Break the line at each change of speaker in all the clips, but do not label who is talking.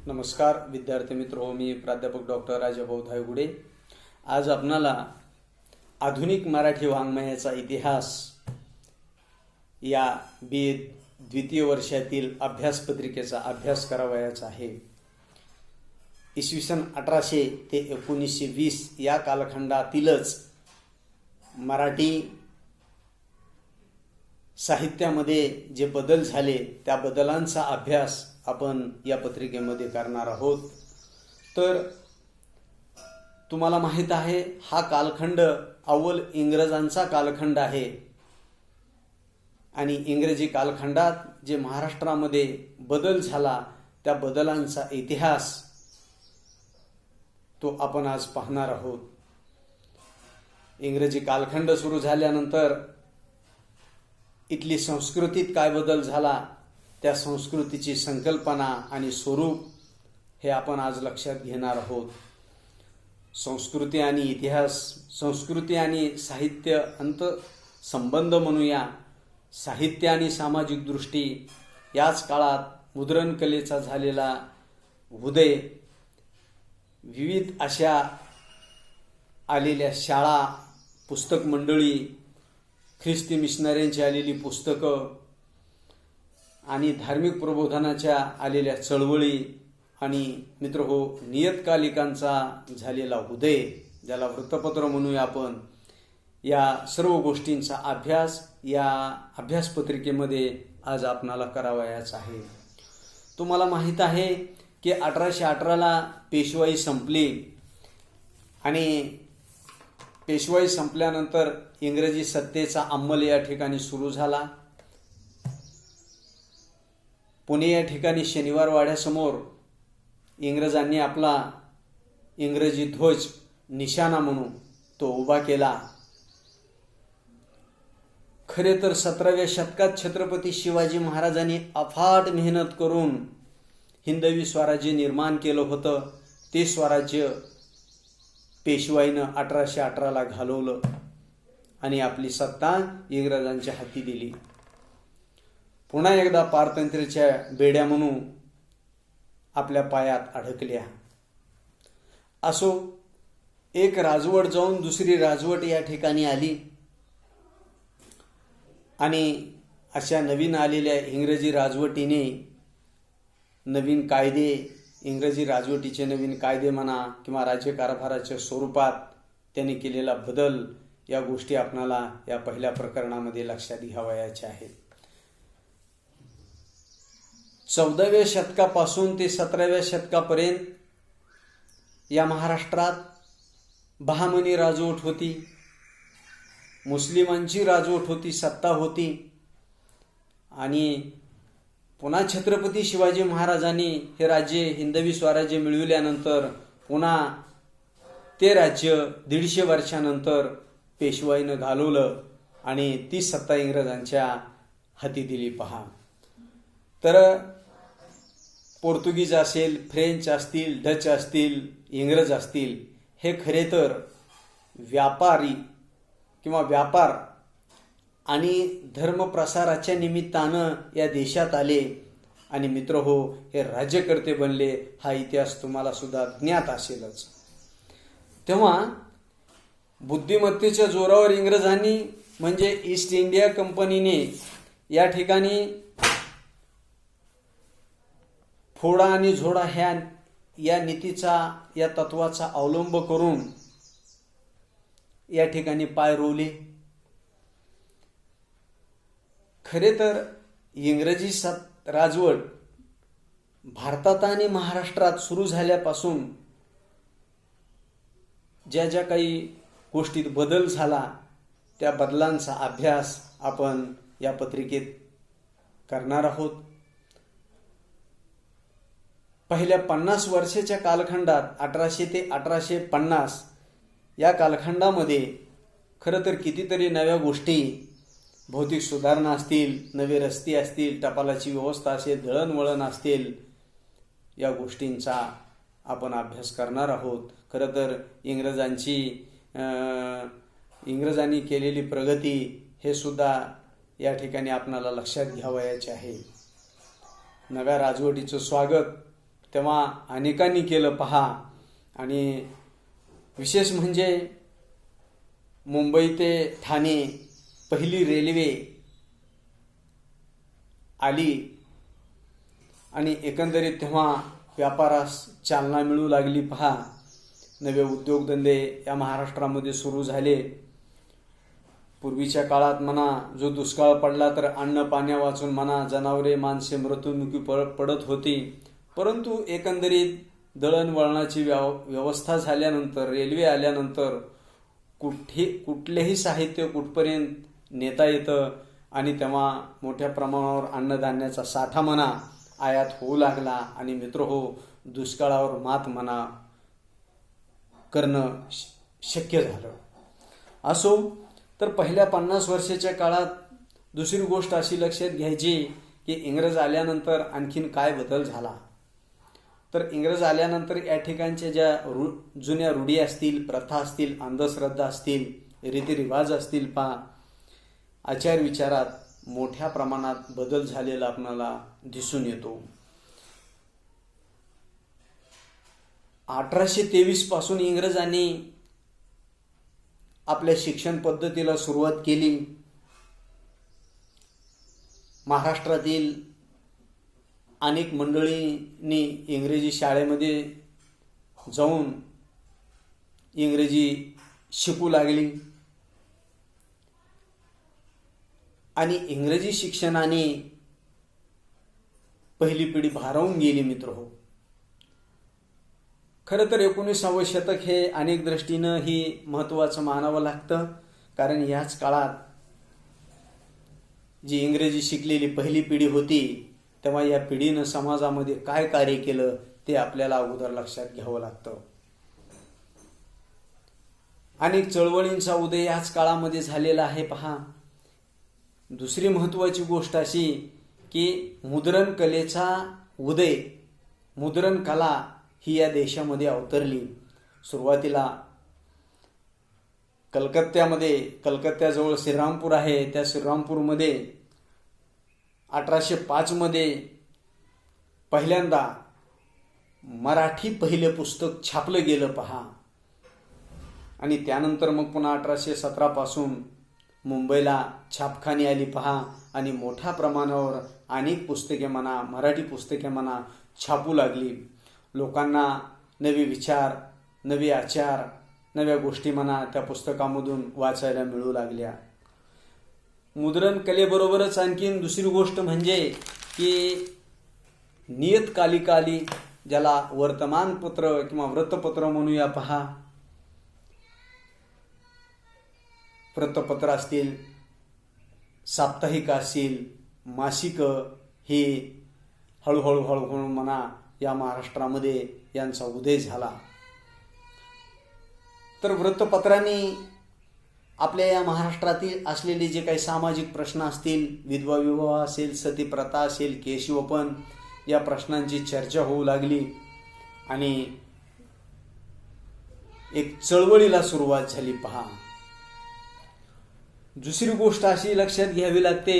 नमस्कार विद्यार्थी मित्रो, मी प्राध्यापक डॉक्टर राजाभाऊ धायगुडे। आज आपणाला आधुनिक मराठी वाङ्मयाचा इतिहास या द्वितीय वर्षातील अभ्यासपत्रिकेचा अभ्यास करावयाचा आहे। इसवी सन 1800 ते 1920 या कालखंडातीलच मराठी साहित्यामध्ये जे बदल झाले त्या बदलांचा अभ्यास आपण या पत्रिकेमध्ये करणार आहोत। तर तुम्हाला माहित आहे, हा कालखंड अव्वल इंग्रजांचा कालखंड आहे आणि इंग्रजी कालखंडात जे महाराष्ट्रामध्ये बदल झाला त्या बदलांचा इतिहास तो आपण आज पाहणार आहोत। इंग्रजी कालखंड सुरू झाल्यानंतर इथली संस्कृतीत काय बदल झाला, त्या संस्कृतीची संकल्पना आणि स्वरूप हे आपण आज लक्षात घेणार आहोत। संस्कृती आणि इतिहास, संस्कृती आणि साहित्य अंत संबंध म्हणूया। साहित्य आणि सामाजिक दृष्टी याच काळात मुद्रण कलेचा झालेला उदय, विविध अशा आलेल्या शाळा, पुस्तक मंडळी, ख्रिस्ती मिशनऱ्यांची आलेली पुस्तकं आणि धार्मिक प्रबोधनाच्या आलेल्या चळवळी आणि मित्रहो नियतकालिकांचा झालेला उदय, ज्याला वृत्तपत्र म्हणूया आपण, या सर्व गोष्टींचा अभ्यास या अभ्यासपत्रिकेमध्ये आज आपणाला करावयाचा आहे। तुम्हाला माहीत आहे की 1818ला पेशवाई संपली आणि पेशवाई संपल्यानंतर इंग्रजी सत्तेचा अंमल या ठिकाणी सुरू झाला। पुणे या ठिकाणी शनिवार वाड्यासमोर इंग्रजांनी आपला इंग्रजी ध्वज निशाणा म्हणून तो उभा केला। खरे तर 17व्या शतकात छत्रपती शिवाजी महाराजांनी अफाट मेहनत करून हिंदवी स्वराज्य निर्माण केलं होतं। ते स्वराज्य पेशवाईनं 1818ला घालवलं आणि आपली सत्ता इंग्रजांच्या हाती दिली। पुन्हा एकदा पारतंत्र्याच्या बेड्या म्हणून आपल्या पायात अडकल्या। असो, एक राजवट जाऊन दुसरी राजवट या ठिकाणी आली आणि अशा नवीन आलेल्या इंग्रजी राजवटीने नवीन कायदे, इंग्रजी राजवटीचे नवीन कायदे म्हणा किंवा राज्यकारभाराच्या स्वरूपात त्यांनी केलेला बदल, या गोष्टी आपणाला या पहिल्या प्रकरणामध्ये लक्षात घ्यावयाच्या आहेत। 14व्या शतकापासून ते 17व्या शतकापर्यंत या महाराष्ट्रात बहामनी राजवट होती, मुस्लिमांची राजवट होती, सत्ता होती आणि पुन्हा छत्रपती शिवाजी महाराजांनी हे राज्य हिंदवी स्वराज्य मिळविल्यानंतर पुन्हा ते राज्य 150 वर्षानंतर पेशवाईनं घालवलं आणि ती सत्ता इंग्रजांच्या हाती दिली। पहा, तर पोर्तुगीज असेल, फ्रेंच असतील, डच असतील, इंग्रज असतील, हे खरे तर व्यापारी किंवा व्यापार आणि धर्मप्रसाराच्या निमित्तानं या देशात आले आणि मित्रहो हे राज्यकर्ते बनले। हा इतिहास तुम्हाला सुद्धा ज्ञात असेलच। तेव्हा बुद्धिमत्तेच्या जोरावर इंग्रजांनी म्हणजे ईस्ट इंडिया कंपनीने या ठिकाणी फोडा आणि झोडा या नीतीचा, या तत्वाचा अवलंब करून या ठिकाणी पाय रोवले। खरे तर इंग्रजी राजवट भारतात आणि महाराष्ट्रात सुरू झाल्यापासून ज्या ज्या काही गोष्टीत बदल झाला त्या बदलांचा अभ्यास आपण या पत्रिकेत करणार आहोत। पहिल्या 50 वर्षाच्या कालखंडात 1800 ते 1850 या कालखंडामध्ये खरं तर कितीतरी नव्या गोष्टी, भौतिक सुधारणा असतील, नवे रस्ते असतील, टपालाची व्यवस्था असेल, दळणवळण असतील, या गोष्टींचा आपण अभ्यास करणार आहोत। खरं तर इंग्रजांनी केलेली प्रगती हे सुद्धा या ठिकाणी आपणाला लक्षात घ्यावयाचे आहे। नव्या राजवटीचं स्वागत तेव्हा अनेकांनी केलं पहा. आणि विशेष म्हणजे मुंबई ते ठाणे पहिली रेल्वे आली आणि एकंदरीत तेव्हा व्यापारास चालना मिळू लागली पहा. नवे उद्योगधंदे या महाराष्ट्रामध्ये सुरू झाले. पूर्वीच्या काळात म्हणा जो दुष्काळ पडला तर अन्न पाण्या वाचून म्हणा जनावरे माणसे मृत्युमुखी पडत होती. परंतु एकंदरीत दळणवळणाची व्यवस्था झाल्यानंतर, रेल्वे आल्यानंतर कुठलेही साहित्य कुठपर्यंत नेता येतं आणि तेव्हा मोठ्या प्रमाणावर अन्नधान्याचा साठा म्हणा आयात होऊ लागला. आणि मित्रहो, दुष्काळावर मात म्हणा करणं शक्य झालं. असो, तर पहिल्या 50 वर्षाच्या काळात दुसरी गोष्ट अशी लक्षात घ्यायची की इंग्रज आल्यानंतर आणखीन काय बदल झाला. तर इंग्रज आल्यानंतर या ठिकाणच्या ज्या जुन्या रूढी असतील, प्रथा असतील, अंधश्रद्धा असतील, रीतिरिवाज असतील पहा, आचार विचारात मोठ्या प्रमाणात बदल झालेला आपल्याला दिसून येतो. 1823 पासून इंग्रजांनी आपल्या शिक्षण पद्धतीला सुरुवात केली. महाराष्ट्रातील अनेक मंडळींनी इंग्रजी शाळेमध्ये जाऊन इंग्रजी शिकू लागली आणि इंग्रजी शिक्षणाने पहिली पिढी भारावून गेली. मित्रहो, खरं तर 19वे शतक हे अनेक दृष्टीनं ही महत्त्वाचं मानावं लागतं. कारण याच काळात जी इंग्रजी शिकलेली पहिली पिढी होती तेव्हा या पिढीनं समाजामध्ये काय कार्य केलं ते आपल्याला अगोदर लक्षात घ्यावं लागतं. अनेक चळवळींचा उदय याच काळामध्ये झालेला आहे पहा. दुसरी महत्त्वाची गोष्ट अशी की मुद्रण कलेचा उदय, मुद्रण कला ही या देशामध्ये अवतरली. सुरुवातीला कलकत्त्याजवळ श्रीरामपूर आहे, त्या श्रीरामपूरमध्ये 1805 मध्ये पहिल्यांदा मराठी पहिले पुस्तक छापलं गेलं पहा. आणि त्यानंतर मग पुन्हा 1817 पासून मुंबईला छापखानी आली पहा. आणि मोठ्या प्रमाणावर अनेक पुस्तके म्हणा, मराठी पुस्तके म्हणा छापू लागली. लोकांना नवे विचार, नवे आचार, नव्या गोष्टी म्हणा त्या पुस्तकामधून वाचायला मिळू लागल्या. मुद्रण कलेबरोबरच आणखीन दुसरी गोष्ट म्हणजे की नियतकालिका आली, ज्याला वर्तमानपत्र किंवा वृत्तपत्र म्हणूया पहा. वृत्तपत्र असतील, साप्ताहिक असतील, मासिक, हे हळूहळू म्हणा या महाराष्ट्रामध्ये यांचा उदय झाला. तर वृत्तपत्रांनी आपल्या या महाराष्ट्रातील असलेले जे काही सामाजिक प्रश्न असतील, विधवा विवाह असेल, सती प्रथा असेल, केशवपन, या प्रश्नांची चर्चा होऊ लागली आणि एक चळवळीला सुरुवात झाली पहा. दुसरी गोष्ट अशी लक्षात घ्यावी लागते,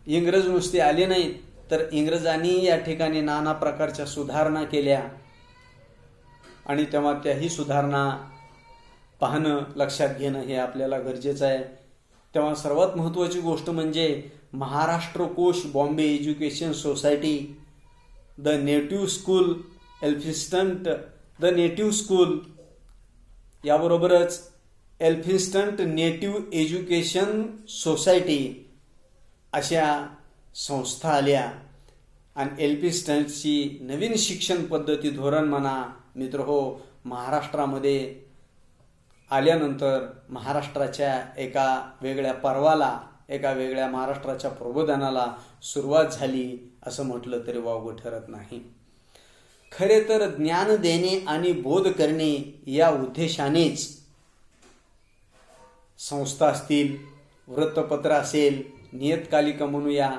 इंग्रज नुसते आले नाहीत तर इंग्रजांनी या ठिकाणी नाना प्रकारच्या सुधारणा केल्या आणि तेव्हा त्याही सुधारणा पाहणं, लक्षात घेणं हे आपल्याला गरजेचं आहे. तेव्हा सर्वात महत्त्वाची गोष्ट म्हणजे महाराष्ट्र कोश, Bombay education society, the native school, Elphinstone the native school, याबरोबरच एल्फिन्स्टन नेटिव्ह एज्युकेशन सोसायटी अशा संस्था आल्या. आणि एल्फिन्स्टनची नवीन शिक्षण पद्धती, धोरण म्हणा मित्रहो, महाराष्ट्रामध्ये आल्यानंतर महाराष्ट्राच्या एका वेगळ्या पर्वाला, एका वेगळ्या महाराष्ट्राच्या प्रबोधनाला सुरुवात झाली असं म्हटलं तरी वावगं ठरत नाही. खरे तर ज्ञान देणे आणि बोध करणे या उद्देशानेच संस्था असतील, वृत्तपत्र असेल, नियतकालिका म्हणूया,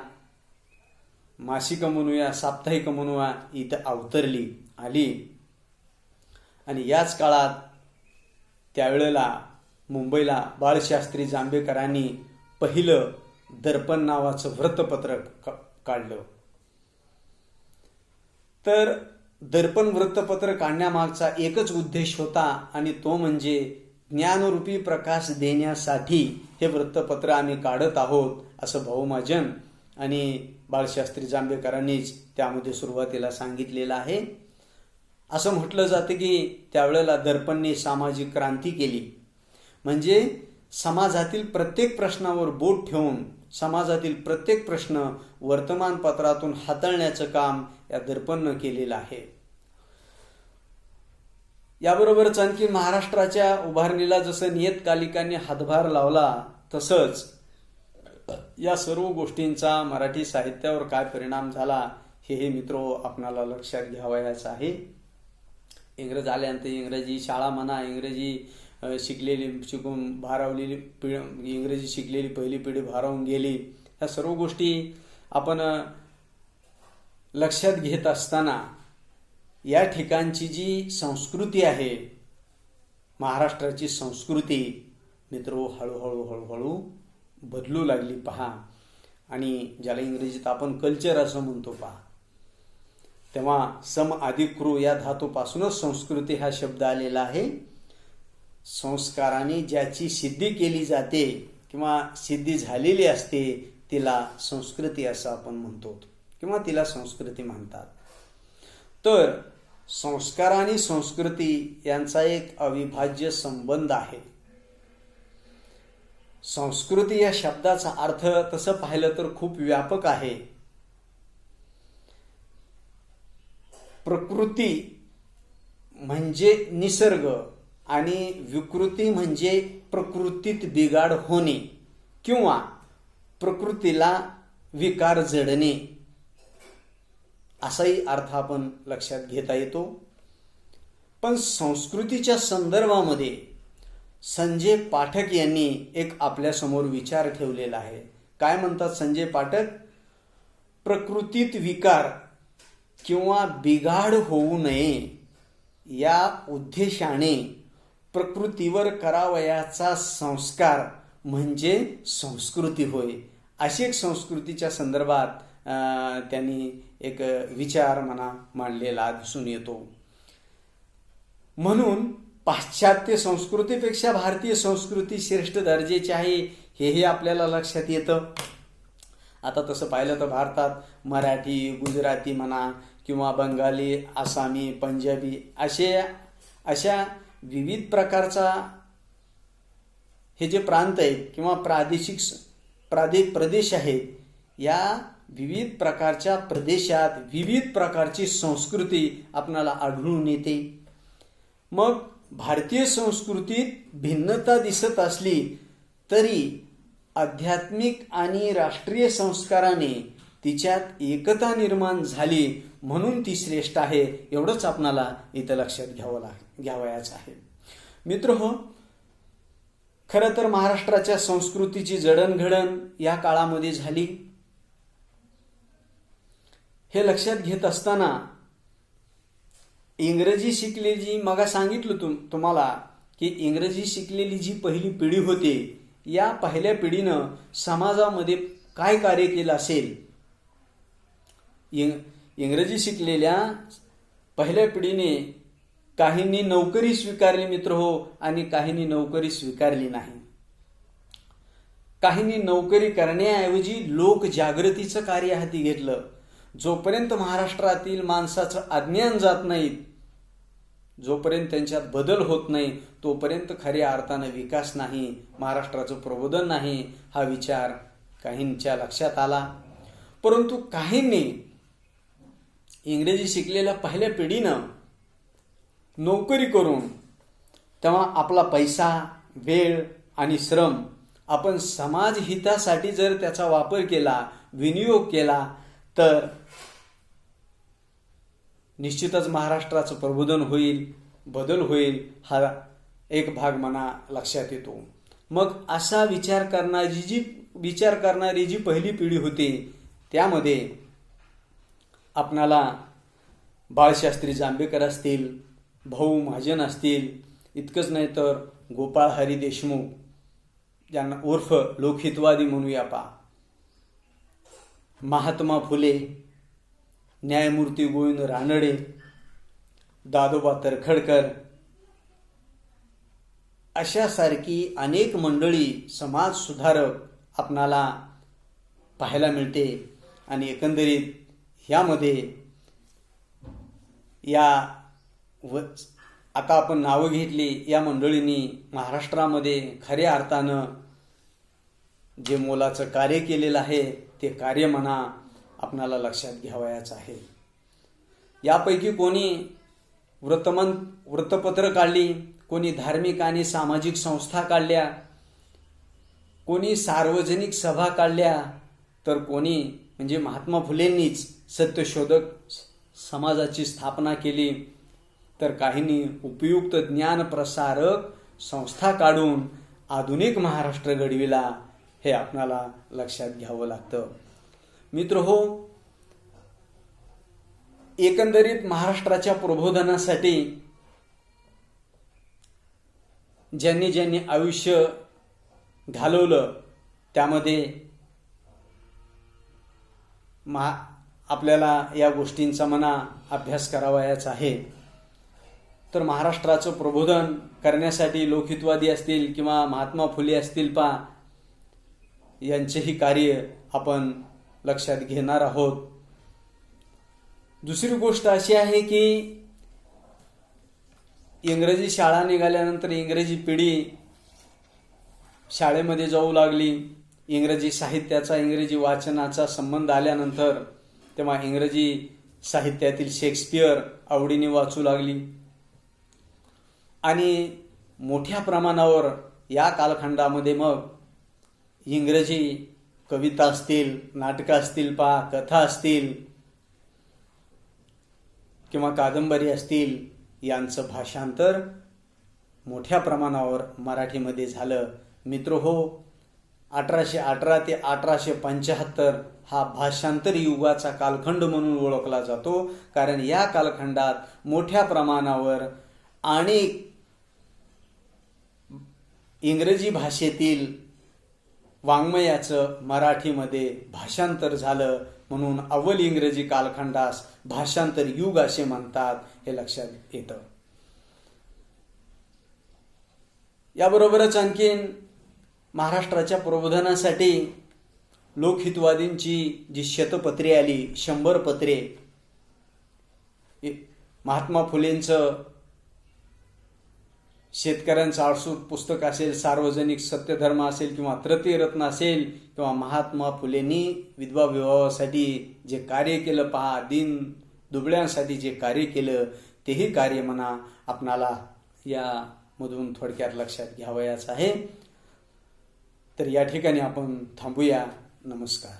मासिक म्हणूया, साप्ताहिक म्हणूया, इथं अवतरली आली. आणि याच काळात त्यावेळेला मुंबईला बाळशास्त्री जांभेकरांनी पहिलं दर्पण नावाचं वृत्तपत्र काढलं. तर दर्पण वृत्तपत्र काढण्यामागचा एकच उद्देश होता आणि तो म्हणजे ज्ञानरूपी प्रकाश देण्यासाठी हे वृत्तपत्र आम्ही काढत आहोत असं भाऊ महाजन आणि बाळशास्त्री जांभेकरांनीच त्यामध्ये सुरुवातीला सांगितलेलं आहे. असं म्हटलं जातं की त्यावेळेला दर्पणने सामाजिक क्रांती केली. म्हणजे समाजातील प्रत्येक प्रश्नावर बोट ठेवून समाजातील प्रत्येक प्रश्न वर्तमानपत्रातून हाताळण्याचं काम या दर्पणनं केलेलं आहे. याबरोबरच आणखी महाराष्ट्राच्या उभारणीला जसं नियतकालिकांनी हातभार लावला तसंच या सर्व गोष्टींचा मराठी साहित्यावर काय परिणाम झाला हे मित्रो आपणाला लक्षात घ्यावयाचं आहे. इंग्रज आल्यानंतर इंग्रजी शाळा म्हणा, इंग्रजी शिकून भारावलेली इंग्रजी शिकलेली पहिली पिढी भारावून गेली. ह्या सर्व गोष्टी आपण लक्षात घेत असताना या ठिकाणची जी संस्कृती आहे, महाराष्ट्राची संस्कृती मित्रो हळूहळू हळूहळू बदलू लागली पहा. आणि ज्याला इंग्रजीत आपण कल्चर असं म्हणतो पहा, तेव्हा सम आदि कृ या धातूपासूनच संस्कृती हा शब्द आलेला आहे. संस्काराने ज्याची सिद्धी केली जाते किंवा सिद्धी झालेली असते तिला संस्कृती असं आपण म्हणतो किंवा तिला संस्कृती म्हणतात. तर संस्कार आणि संस्कृती यांचा एक अविभाज्य संबंध आहे. संस्कृती या शब्दाचा अर्थ तसं पाहिलं तर खूप व्यापक आहे. प्रकृती म्हणजे निसर्ग आणि विकृती म्हणजे प्रकृतीत बिघाड होणे किंवा प्रकृतीला विकार जडणे असाही अर्थ आपण लक्षात घेता येतो. पण संस्कृतीच्या संदर्भामध्ये संजय पाठक यांनी एक आपल्यासमोर विचार ठेवलेला आहे. काय म्हणतात संजय पाठक? प्रकृतीत विकार किंवा बिघाड होऊ नये या उद्देशाने प्रकृतीवर करावयाचा संस्कार म्हणजे संस्कृती होय. अशी एक संस्कृतीच्या संदर्भात त्यांनी एक विचार म्हणा मांडलेला दिसून येतो. म्हणून पाश्चात्य संस्कृतीपेक्षा भारतीय संस्कृती श्रेष्ठ दर्जाची आहे हेही आपल्याला लक्षात येतं. आता तसं पाहिलं तर भारतात मराठी, गुजराती म्हणा किंवा बंगाली, आसामी, पंजाबी अशा विविध प्रकारचा हे जे प्रांत आहेत किंवा प्रदेश आहेत, या विविध प्रकारच्या प्रदेशात विविध प्रकारची संस्कृती आपणाला आढळून येते. मग भारतीय संस्कृतीत भिन्नता दिसत असली तरी आध्यात्मिक आणि राष्ट्रीय संस्काराने तिच्यात एकता निर्माण झाली म्हणून ती श्रेष्ठ आहे एवढंच आपणाला इथं लक्षात घ्यावयाचं आहे. मित्रहो, खरं तर महाराष्ट्राच्या संस्कृतीची जडणघडण या काळामध्ये झाली. हे लक्षात घेत असताना इंग्रजी शिकलेली, मग सांगितलं तुम्हाला की इंग्रजी शिकलेली जी पहिली पिढी होती, या पहिल्या पिढीनं समाजामध्ये काय कार्य केलं असेल. इंग्रजी शिकलेल्या पहिल्या पिढीने काहींनी नोकरी स्वीकारली मित्र हो, आणि काहींनी नोकरी स्वीकारली नाही. काहींनी नोकरी करण्याऐवजी लोक जागृतीचं कार्य हाती घेतलं. जोपर्यंत महाराष्ट्रातील माणसाचं अज्ञान जात नाही, जोपर्यंत त्यांच्यात बदल होत नाही, तोपर्यंत खऱ्या अर्थानं विकास नाही, महाराष्ट्राचं प्रबोधन नाही, हा विचार काहींच्या लक्षात आला. परंतु काहींनी इंग्रजी शिकलेल्या पहिल्या पिढीनं नोकरी करून तेव्हा आपला पैसा, वेळ आणि श्रम आपण समाज हितासाठी जर त्याचा वापर केला, विनियोग केला, तर निश्चितच महाराष्ट्राचं प्रबोधन होईल, बदल होईल, हा एक भाग मना लक्षात येतो. मग असा विचार करणारी जी पहिली पिढी होती, त्यामध्ये आपणाला बाळशास्त्री जांभेकर असतील, भाऊ महाजन असतील, इतकंच नाही तर गोपाळ हरी देशमुख, ज्यांना उर्फ लोकहितवादी म्हणूया पा, महात्मा फुले, न्यायमूर्ती गोविंद रानडे, दादोबा तरखडकर अशासारखी अनेक मंडळी समाज सुधारक आपणाला पाहायला मिळते. आणि एकंदरीत यामध्ये आता आपण नावं घेतली, या मंडळींनी महाराष्ट्रामध्ये खऱ्या अर्थानं जे मोलाचं कार्य केलेलं आहे ते कार्य म्हणा आपणाला लक्षात घ्यावयाचं आहे. यापैकी कोणी वृत्तपत्र काढली, कोणी धार्मिक आणि सामाजिक संस्था काढल्या, कोणी सार्वजनिक सभा काढल्या, तर कोणी म्हणजे महात्मा फुलेंनीच सत्यशोधक समाजाची स्थापना केली, तर काहींनी उपयुक्त ज्ञान प्रसारक संस्था काढून आधुनिक महाराष्ट्र घडविला. हे आपणाला लक्षात घ्यावं लागतं. मित्रहो, एकंदरीत महाराष्ट्राच्या प्रबोधनासाठी ज्यांनी ज्यांनी आयुष्य घालवलं त्यामध्ये आपल्याला या गोष्टींचा म्हणा अभ्यास करावयाचा आहे. तर महाराष्ट्राचं प्रबोधन करण्यासाठी लोकहितवादी असतील किंवा महात्मा फुले असतील यांचेही कार्य आपण लक्षात घेणार आहोत. दुसरी गोष्ट अशी आहे की इंग्रजी शाळा निघाल्यानंतर इंग्रजी पिढी शाळेमध्ये जाऊ लागली. इंग्रजी साहित्याचा, इंग्रजी वाचनाचा संबंध आल्यानंतर तेव्हा इंग्रजी साहित्यातील शेक्सपियर आवडीने वाचू लागली. आणि मोठ्या प्रमाणावर या कालखंडामध्ये मग इंग्रजी कविता असतील, नाटकं असतील, कथा असतील किंवा कादंबरी असतील, यांचं भाषांतर मोठ्या प्रमाणावर मराठीमध्ये झालं. मित्रहो, 1818 ते 1875 हा भाषांतर युगाचा कालखंड म्हणून ओळखला जातो. कारण या कालखंडात मोठ्या प्रमाणावर अनेक इंग्रजी भाषेतील वाङ्मयाचं मराठीमध्ये भाषांतर झालं, म्हणून अव्वल इंग्रजी कालखंडास भाषांतर युग असे म्हणतात. हे लक्षात येतं. याबरोबरच आणखीन महाराष्ट्राच्या प्रबोधनासाठी लोकहितवादींची जी शतपत्रे आली, 100 पत्रे, महात्मा फुलेंचं शेतकऱ्यांचं आळसूट पुस्तक असेल, सार्वजनिक सत्यधर्म असेल किंवा तृतीयरत्न असेल, किंवा महात्मा फुलेंनी विधवा विवाहासाठी जे कार्य केलं दीन दुबळ्यांसाठी जे कार्य केलं तेही कार्य म्हणा आपणाला यामधून थोडक्यात लक्षात घ्यावयाचं आहे. तर या ठिकाणी आपण थांबूया. नमस्कार.